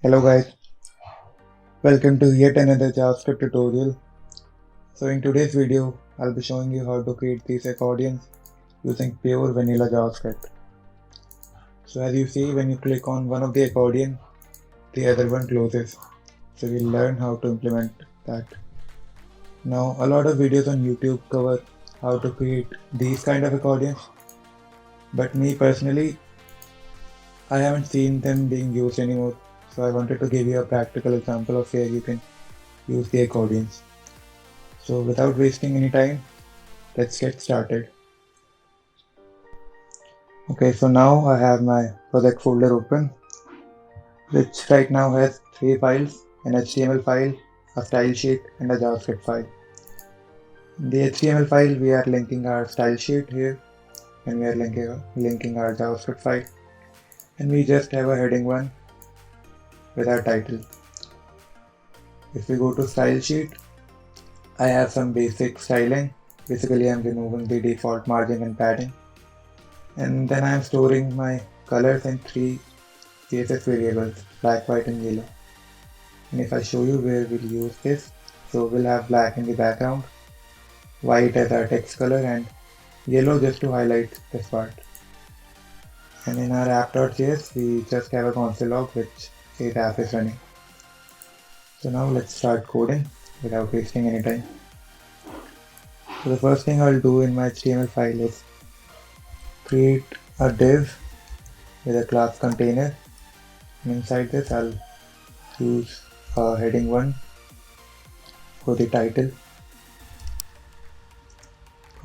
Hello guys, welcome to yet another JavaScript tutorial. So in today's video, I'll be showing you how to create these accordions using pure vanilla JavaScript. So as you see, when you click on one of the accordion, the other one closes. So we'll learn how to implement that. Now a lot of videos on YouTube cover how to create these kind of accordions, but me personally, I haven't seen them being used anymore. So I wanted to give you a practical example of where you can use the accordions. So without wasting any time, let's get started. Okay, so now I have my project folder open, which right now has three files, an HTML file, a style sheet, and a JavaScript file. In the HTML file, we are linking our style sheet here, and we are linking our JavaScript file, and we just have a heading one with our title. If we go to style sheet, I have some basic styling. Basically, I'm removing the default margin and padding, and then I'm storing my colors in three CSS variables, black, white, and yellow. And if I show you where we'll use this, so we'll have black in the background, white as our text color, and yellow just to highlight this part. And in our app.js, we just have a console log which says app is running. So now let's start coding without wasting any time. So the first thing I'll do in my HTML file is create a div with a class container. And inside this, I'll use a heading 1 for the title.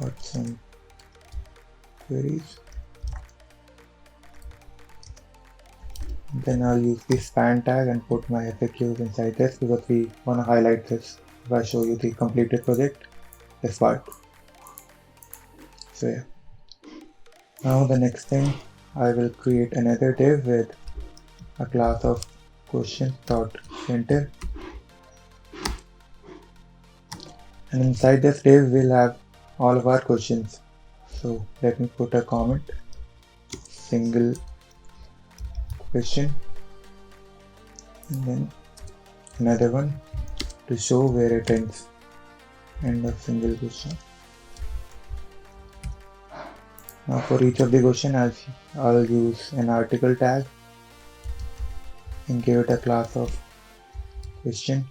Got some queries. Then I'll use the span tag and put my FAQs inside this because we want to highlight this if I show you the completed project, this part. So yeah. Now the next thing, I will create another div with a class of question.printer, and inside this div we'll have all of our questions. So let me put a comment, single question, and then another one to show where it ends, end of single question. Now for each of the question, I'll use an article tag and give it a class of question.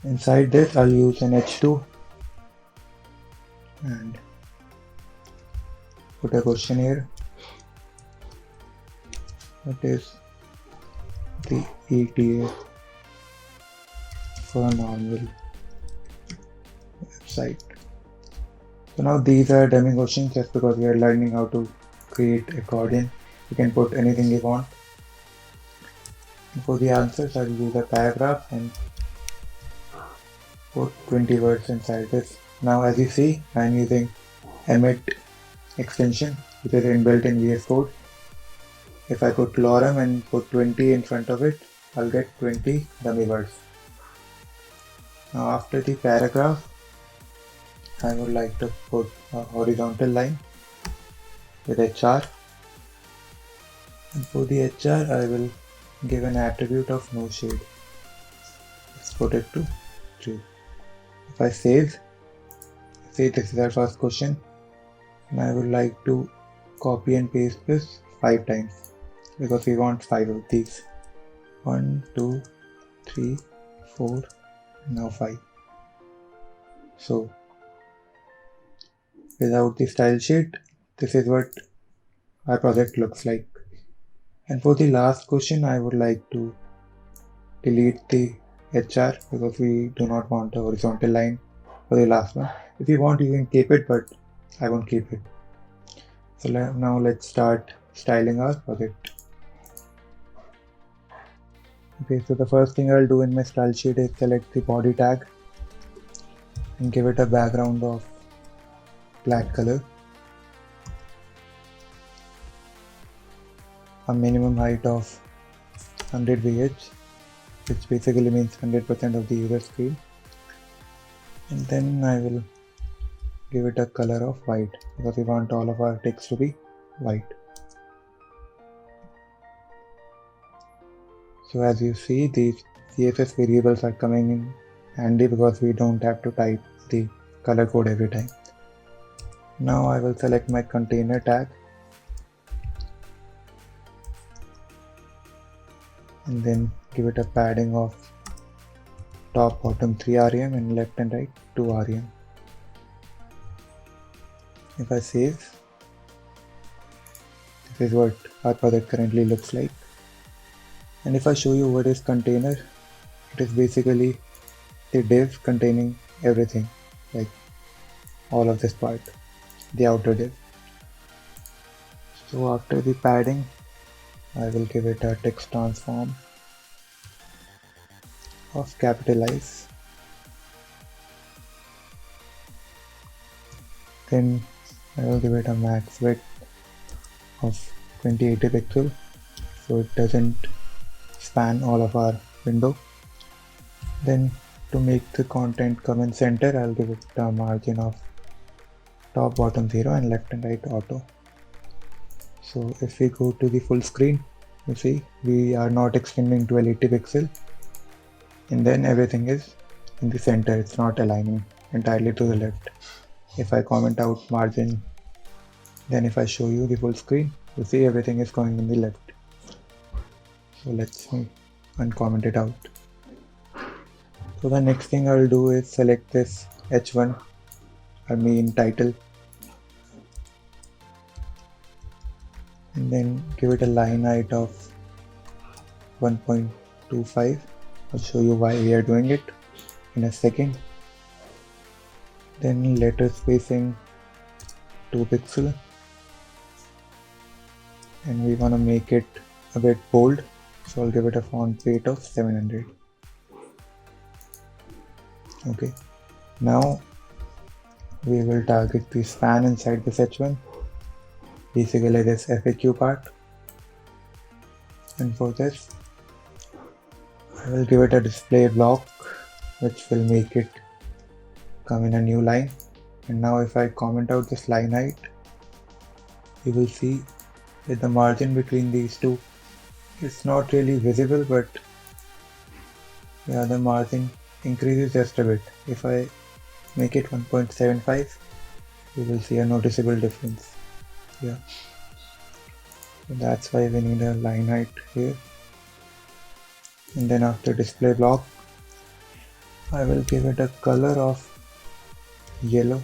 Inside this, I'll use an h2 and put a question here. What is the ETA for a normal website? So now these are dummy questions just because we are learning how to create accordion. You can put anything you want. And for the answers, I'll use a paragraph and put 20 words inside this. Now as you see, I'm using Emmet extension which is inbuilt in VS Code. If I put lorem and put 20 in front of it, I'll get 20 dummy words. Now after the paragraph, I would like to put a horizontal line with HR, and for the HR I will give an attribute of no shade. Let's put it to true. If I save, say this is our first question, and I would like to copy and paste this 5 times because we want 5 of these. 1, 2, 3, 4, now 5. So without the style sheet, this is what our project looks like. And for the last question, I would like to delete the HR because we do not want a horizontal line for the last one. If you want, you can keep it, but I won't keep it. So now let's start styling our project. Okay, so the first thing I'll do in my style sheet is select the body tag and give it a background of black color, a minimum height of 100 VH, which basically means 100% of the user screen, and then I will give it a color of white because we want all of our text to be white. So as you see, these CSS variables are coming in handy because we don't have to type the color code every time. Now I will select my container tag and then give it a padding of top bottom 3 rem and left and right 2 rem. If I save, this is what our project currently looks like. And if I show you what is container, it is basically the div containing everything, like all of this part, the outer div. So after the padding, I will give it a text transform of capitalize. Then I will give it a max width of 2080 pixel so it doesn't span all of our window. Then to make the content come in center, I'll give it a margin of top bottom 0 and left and right auto. So if we go to the full screen, you see we are not extending 1280 pixel, and then everything is in the center, it's not aligning entirely to the left. If I comment out margin, then if I show you the full screen, you see everything is going in the left. So let's uncomment it out. So the next thing I'll do is select this H1, our main title, and then give it a line height of 1.25. I'll show you why we are doing it in a second. Then letter spacing 2 pixel, and we want to make it a bit bold, so I'll give it a font weight of 700. Okay, now we will target the span inside this H1, basically this FAQ part, and for this I will give it a display block which will make it come in a new line. And now if I comment out this line height, you will see that the margin between these two is not really visible, but yeah, the margin increases just a bit. If I make it 1.75, you will see a noticeable difference. Yeah, so that's why we need a line height here. And then after display block, I will give it a color of yellow.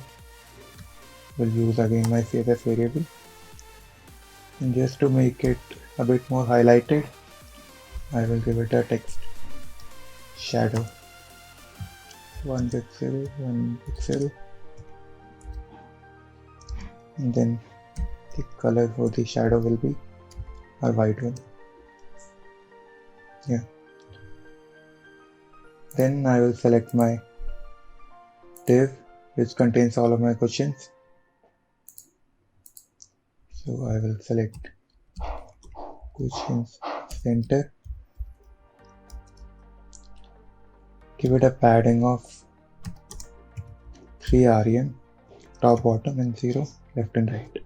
We'll use again my CSS variable, and just to make it a bit more highlighted, I will give it a text shadow 1 pixel, 1 pixel, and then the color for the shadow will be a white one. Yeah. Then I will select my div which contains all of my questions. So I will select questions center, give it a padding of 3 rem, top bottom and 0 left and right.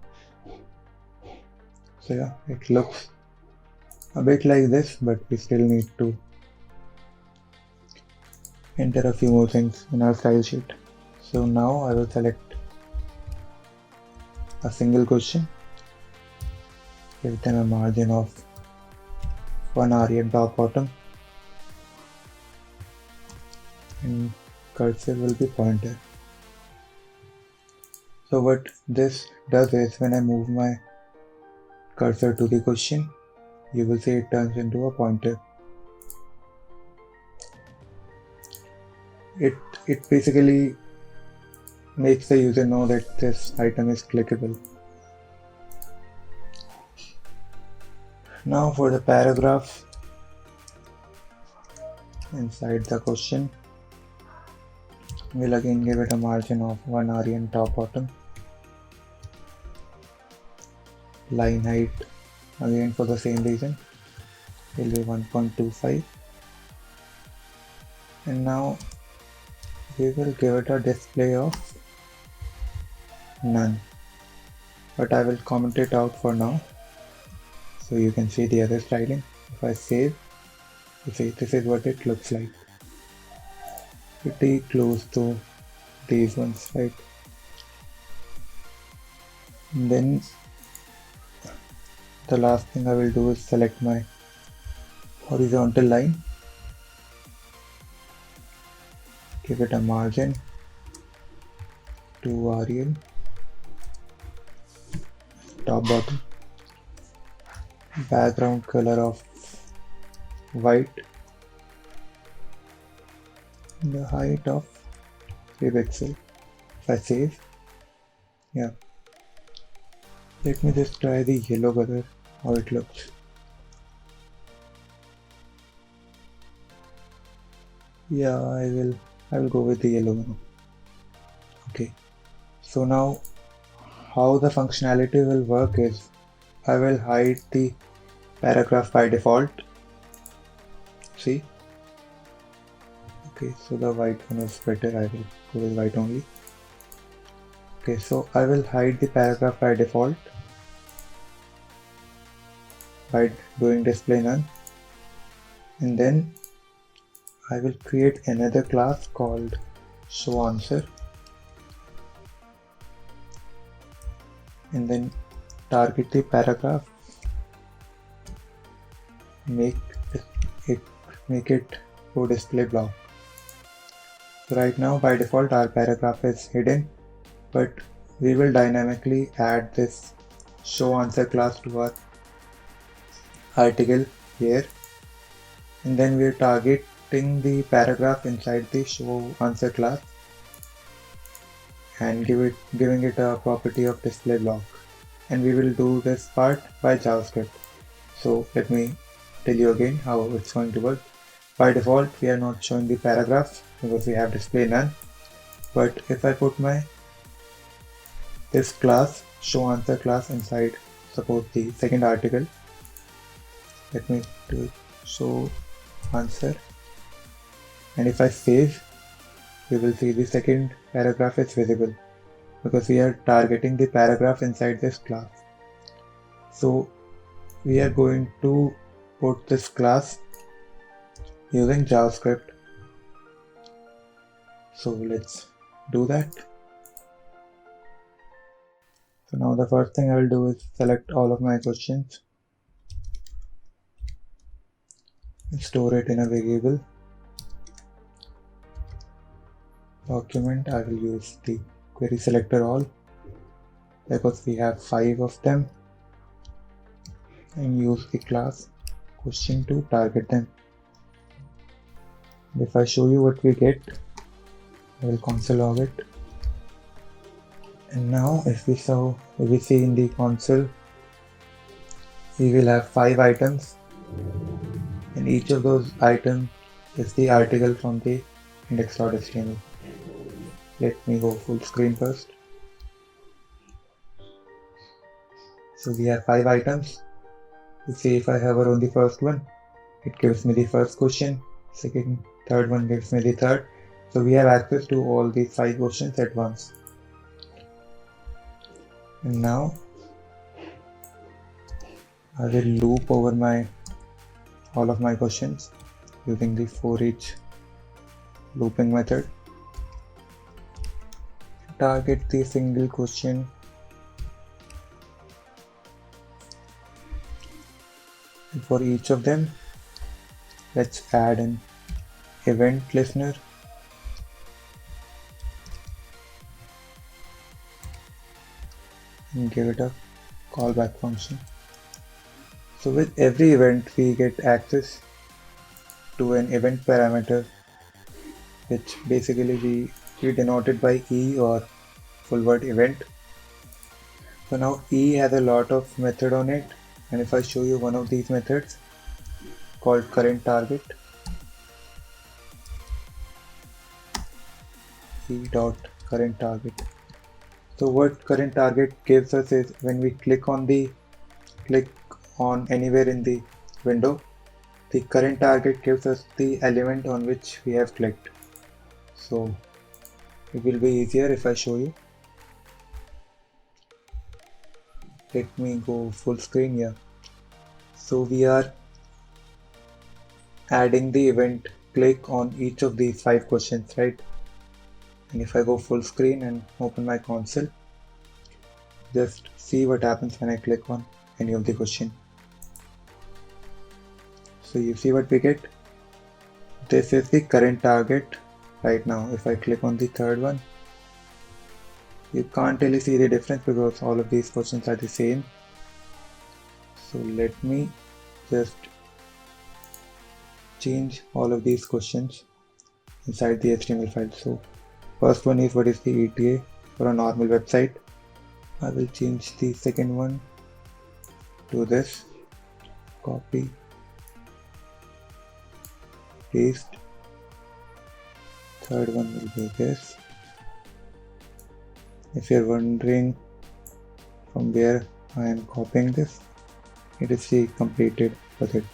So yeah, it looks a bit like this, but we still need to enter a few more things in our style sheet. So now I will select a single question, give them a margin of 1 rem top bottom, and cursor will be pointer. So what this does is when I move my cursor to the question, you will see it turns into a pointer. It basically makes the user know that this item is clickable. Now for the paragraph inside the question, we'll again give it a margin of 1 rem top bottom, line height again for the same reason will be 1.25, and now we will give it a display of none, but I will comment it out for now so you can see the other styling. If I save, You see, this is what it looks like. Pretty close to these ones, right? And then the last thing I will do is select my horizontal line, give it a margin, 2 rel, top bottom, background color of white, the height of 3 pixel. If I save, yeah. Let me just try the yellow color, how it looks. Yeah, I will go with the yellow one. Okay. So now how the functionality will work is I will hide the paragraph by default. See? Okay, so the white one is better. I will go with white only. Okay, so I will hide the paragraph by default by doing display none, and then I will create another class called showAnswer, and then target the paragraph, make it to display block. So right now by default our paragraph is hidden, but we will dynamically add this showAnswer class to our article here, and then we are targeting the paragraph inside the showAnswer class and giving it a property of display block. And we will do this part by JavaScript. So let me tell you again how it's going to work. By default we are not showing the paragraph because we have display none, but if I put this class showAnswer class inside, suppose the second article, let me do showAnswer, and if I save, you will see the second paragraph is visible because we are targeting the paragraph inside this class. So we are going to put this class using JavaScript. So let's do that. So now the first thing I will do is select all of my questions, store it in a variable document. I will use the query selector all because we have 5 of them, and use the class question to target them. If I show you what we get, I will console log it. And now if we see in the console, we will have 5 items, and each of those items is the article from the index.html. Let me go full screen first. So we have 5 items. You see, if I hover on the first one, it gives me the first question, second, third one gives me the third. So we have access to all these 5 questions at once. And now I will loop over all of my questions using the for each looping method. Target the single question and for each of them, let's add an event listener. And give it a callback function. So with every event we get access to an event parameter, which basically we denote it by E or full word event. So now E has a lot of method on it, and if I show you one of these methods called current target, E.current target. So what current target gives us is when we click on anywhere in the window, the current target gives us the element on which we have clicked. So it will be easier if I show you. Let me go full screen here. So we are adding the event click on each of these 5 questions, right? And if I go full screen and open my console, just see what happens when I click on any of the question. So you see what we get? This is the current target right now. If I click on the third one, you can't really see the difference because all of these questions are the same. So let me just change all of these questions inside the HTML file. So first one is what is the ETA for a normal website. I will change the second one to this, copy, paste. Third one will be this. If you're wondering from where I am copying this, it is the completed project.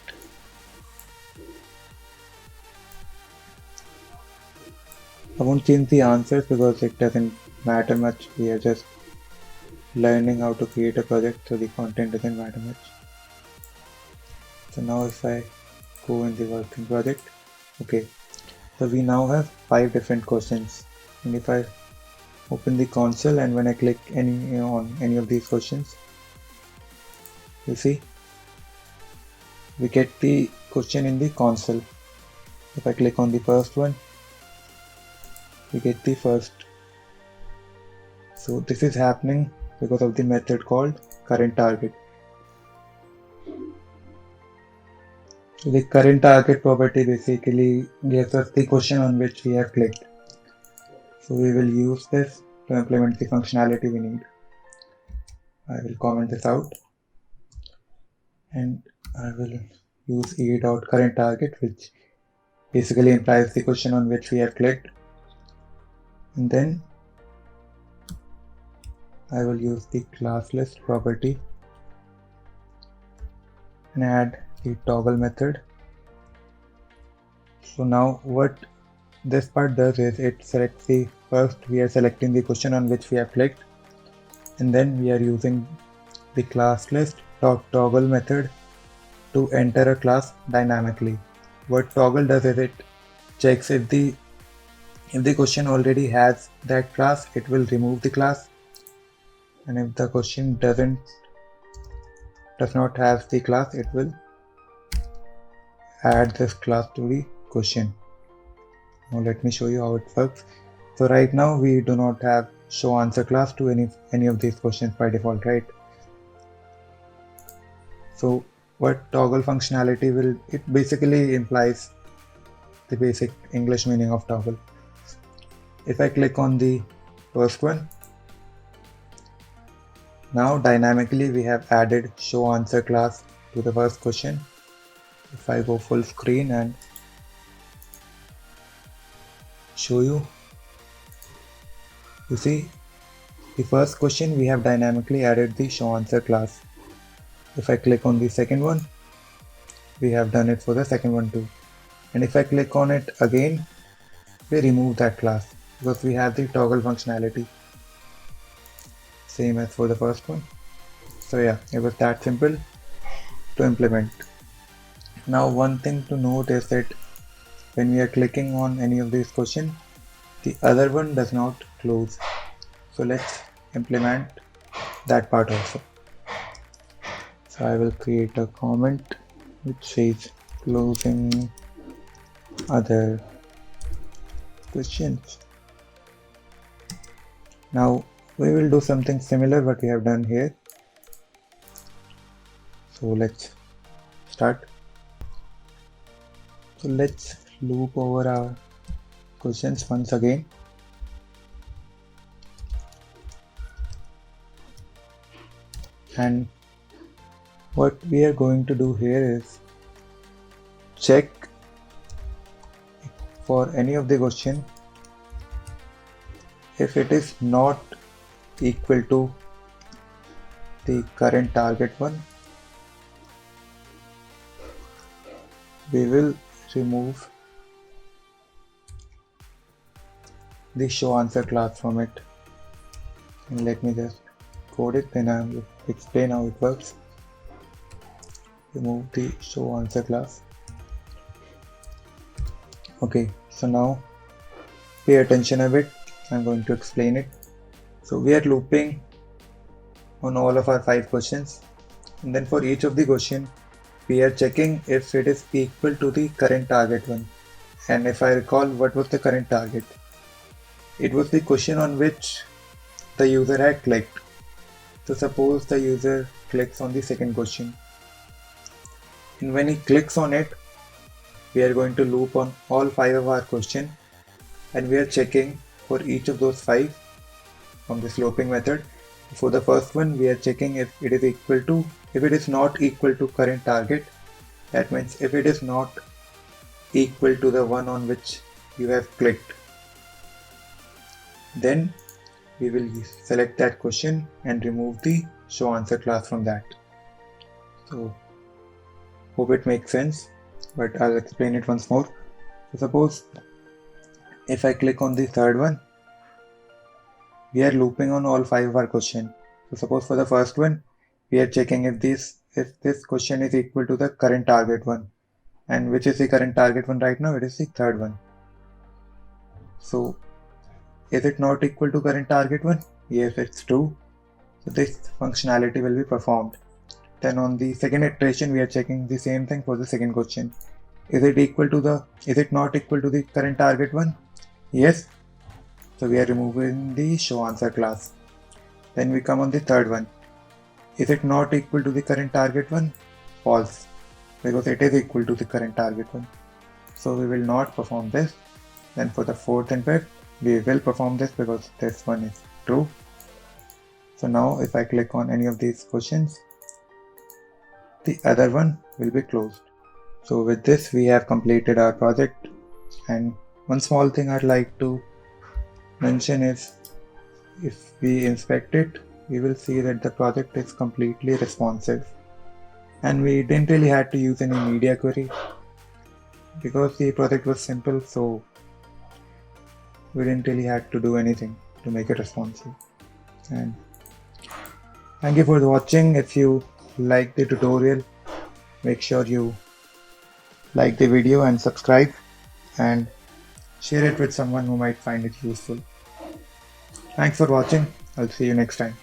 I won't change the answers because it doesn't matter much. We are just learning how to create a project, so the content doesn't matter much. So now if I go in the working project, okay, so we now have 5 different questions, and if I open the console and when I click on any of these questions, you see we get the question in the console. If I click on the first one, we get the first. So this is happening because of the method called current target. The current target property basically gives us the question on which we have clicked. So we will use this to implement the functionality we need. I will comment this out and I will use e.currentTarget, which basically implies the question on which we have clicked. And then I will use the class list property and add the toggle method. So now what this part does is it selects the first, we are selecting the question on which we have clicked, and then we are using the class list toggle method to enter a class dynamically. What toggle does is it checks if the question already has that class, it will remove the class, and if the question does not have the class, it will add this class to the question. Now let me show you how it works. So right now we do not have show answer class to any of these questions by default, right? So what toggle functionality will, it basically implies the basic English meaning of toggle. If I click on the first one, now dynamically we have added show answer class to the first question. If I go full screen and show you, you see the first question we have dynamically added the show answer class. If I click on the second one, we have done it for the second one too. And if I click on it again, we remove that class because we have the toggle functionality, same as for the first one. So yeah, it was that simple to implement. Now one thing to note is that when we are clicking on any of these questions, the other one does not close. So let's implement that part also. So I will create a comment which says closing other questions. Now we will do something similar what we have done here. So let's start. So let's loop over our questions once again. And what we are going to do here is check for any of the question if it is not equal to the current target one, we will remove the show answer class from it. And let me just code it, then I will explain how it works. Remove the show answer class. Okay, so now pay attention a bit. I'm going to explain it. So we are looping on all of our 5 questions, and then for each of the question we are checking if it is equal to the current target one. And if I recall, what was the current target? It was the question on which the user had clicked. So suppose the user clicks on the second question, and when he clicks on it, we are going to loop on all 5 of our question, and we are checking for each of those 5 from this looping method. For the first one, we are checking if it is equal to, if it is not equal to current target. That means if it is not equal to the one on which you have clicked, then we will select that question and remove the show answer class from that. So hope it makes sense, but I'll explain it once more. So suppose if I click on the third one, we are looping on all 5 of our question. So suppose for the first one, we are checking if this question is equal to the current target one. And which is the current target one right now? It is the third one. So is it not equal to current target one? Yes, it's true. So this functionality will be performed. Then on the second iteration, we are checking the same thing for the second question. Is it not equal to the current target one? Yes. So we are removing the show answer class. Then we come on the third one. Is it not equal to the current target one? False, because it is equal to the current target one. So we will not perform this. Then for the fourth and fifth, we will perform this because this one is true. So now if I click on any of these questions, the other one will be closed. So with this, we have completed our project. And one small thing I'd like to mention is, if we inspect it, we will see that the project is completely responsive. And we didn't really have to use any media query because the project was simple, so we didn't really have to do anything to make it responsive. And thank you for watching. If you like the tutorial, make sure you like the video and subscribe and share it with someone who might find it useful. Thanks for watching. I'll see you next time.